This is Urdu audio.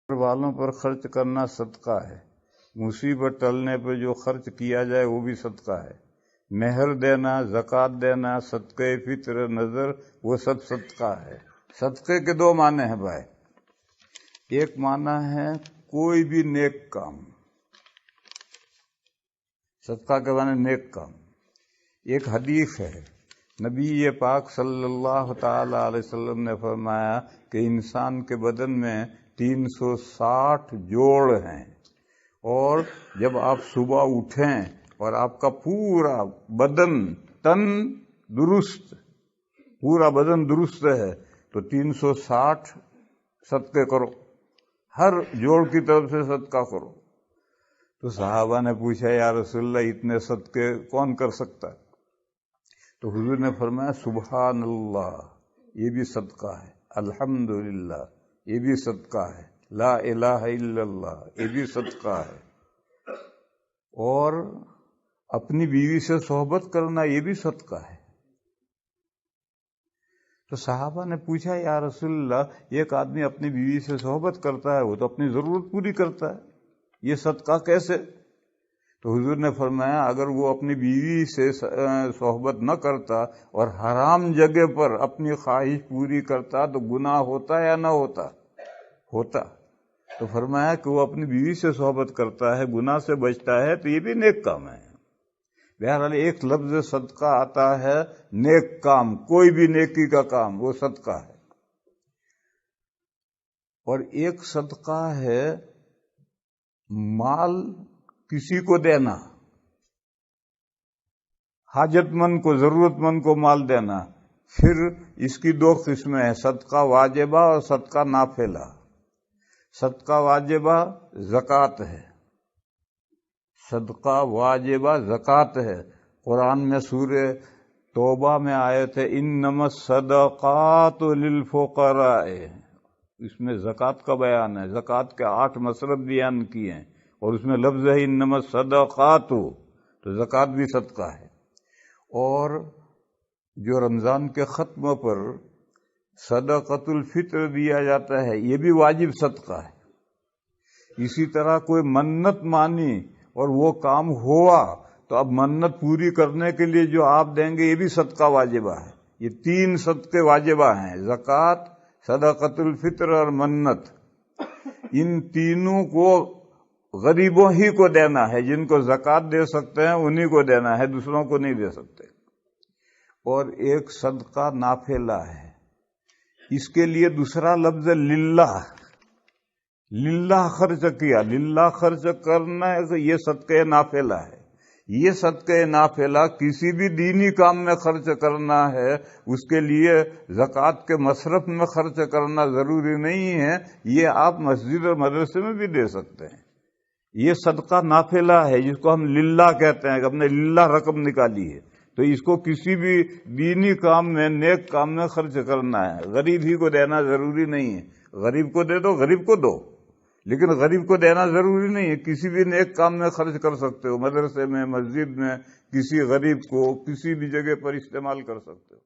گھر والوں پر خرچ کرنا صدقہ ہے، مصیبت ٹلنے پہ جو خرچ کیا جائے وہ بھی صدقہ ہے، مہر دینا، زکوٰۃ دینا، صدقہ فطر، نظر، وہ سب صدقہ ہے۔ صدقے کے دو معنی ہیں بھائی، ایک معنی ہے کوئی بھی نیک کام، صدقہ کے معنی نیک کام۔ ایک حدیث ہے، نبی پاک صلی اللہ تعالی علیہ وسلم نے فرمایا کہ انسان کے بدن میں 360 جوڑ ہیں، اور جب آپ صبح اٹھیں اور آپ کا پورا بدن تن درست، پورا بدن درست ہے تو 360 صدقے کرو، ہر جوڑ کی طرف سے صدقہ کرو۔ تو صحابہ نے پوچھا یا رسول اللہ اتنے صدقے کون کر سکتا ہے؟ تو حضور نے فرمایا سبحان اللہ یہ بھی صدقہ ہے، الحمدللہ یہ بھی صدقہ ہے، لا الہ الا اللہ یہ بھی صدقہ ہے، اور اپنی بیوی سے صحبت کرنا یہ بھی صدقہ ہے۔ تو صحابہ نے پوچھا یا رسول اللہ ایک آدمی اپنی بیوی سے صحبت کرتا ہے، وہ تو اپنی ضرورت پوری کرتا ہے، یہ صدقہ کیسے؟ تو حضور نے فرمایا اگر وہ اپنی بیوی سے صحبت نہ کرتا اور حرام جگہ پر اپنی خواہش پوری کرتا تو گناہ ہوتا یا نہ ہوتا؟ ہوتا۔ تو فرمایا کہ وہ اپنی بیوی سے صحبت کرتا ہے، گناہ سے بچتا ہے، تو یہ بھی نیک کام ہے۔ بہرحال ایک لفظ صدقہ آتا ہے نیک کام، کوئی بھی نیکی کا کام وہ صدقہ ہے، اور ایک صدقہ ہے مال کسی کو دینا، حاجت مند کو، ضرورت مند کو مال دینا۔ پھر اس کی دو قسمیں ہیں، صدقہ واجبہ اور صدقہ نافلہ۔ صدقہ واجبہ زکوٰۃ ہے، صدقہ واجبہ زکوٰۃ ہے۔ قرآن میں سورہ توبہ میں آیت ہے انما الصدقات للفقراء، اس میں زکوٰۃ کا بیان ہے، زکوٰۃ کے 8 مصرف بیان کیے ہیں، اور اس میں لفظ ہے انما الصدقات، تو زکوٰۃ بھی صدقہ ہے۔ اور جو رمضان کے ختم پر صدقۃ الفطر دیا جاتا ہے یہ بھی واجب صدقہ ہے۔ اسی طرح کوئی منت مانی اور وہ کام ہوا تو اب منت پوری کرنے کے لیے جو آپ دیں گے یہ بھی صدقہ واجبہ ہے۔ یہ 3 صدقے واجبہ ہیں، زکوٰۃ، صدقۃ الفطر اور منت۔ ان تینوں کو غریبوں ہی کو دینا ہے، جن کو زکوٰۃ دے سکتے ہیں انہی کو دینا ہے، دوسروں کو نہیں دے سکتے۔ اور ایک صدقہ نافلہ ہے، اس کے لیے دوسرا لفظ للہ، للہ خرچ کیا، للہ خرچ کرنا ہے، یہ صدقہ نافلہ ہے۔ یہ صدقہ نافلہ کسی بھی دینی کام میں خرچ کرنا ہے، اس کے لیے زکوٰۃ کے مصرف میں خرچ کرنا ضروری نہیں ہے، یہ آپ مسجد اور مدرسے میں بھی دے سکتے ہیں۔ یہ صدقہ نافلہ ہے جس کو ہم للہ کہتے ہیں، کہ ہم نے للہ رقم نکالی ہے، تو اس کو کسی بھی دینی کام میں، نیک کام میں خرچ کرنا ہے، غریب ہی کو دینا ضروری نہیں ہے۔ غریب کو دے دو، غریب کو دو، لیکن غریب کو دینا ضروری نہیں ہے، کسی بھی نیک کام میں خرچ کر سکتے ہو، مدرسے میں، مسجد میں، کسی غریب کو کسی بھی جگہ پر استعمال کر سکتے ہو۔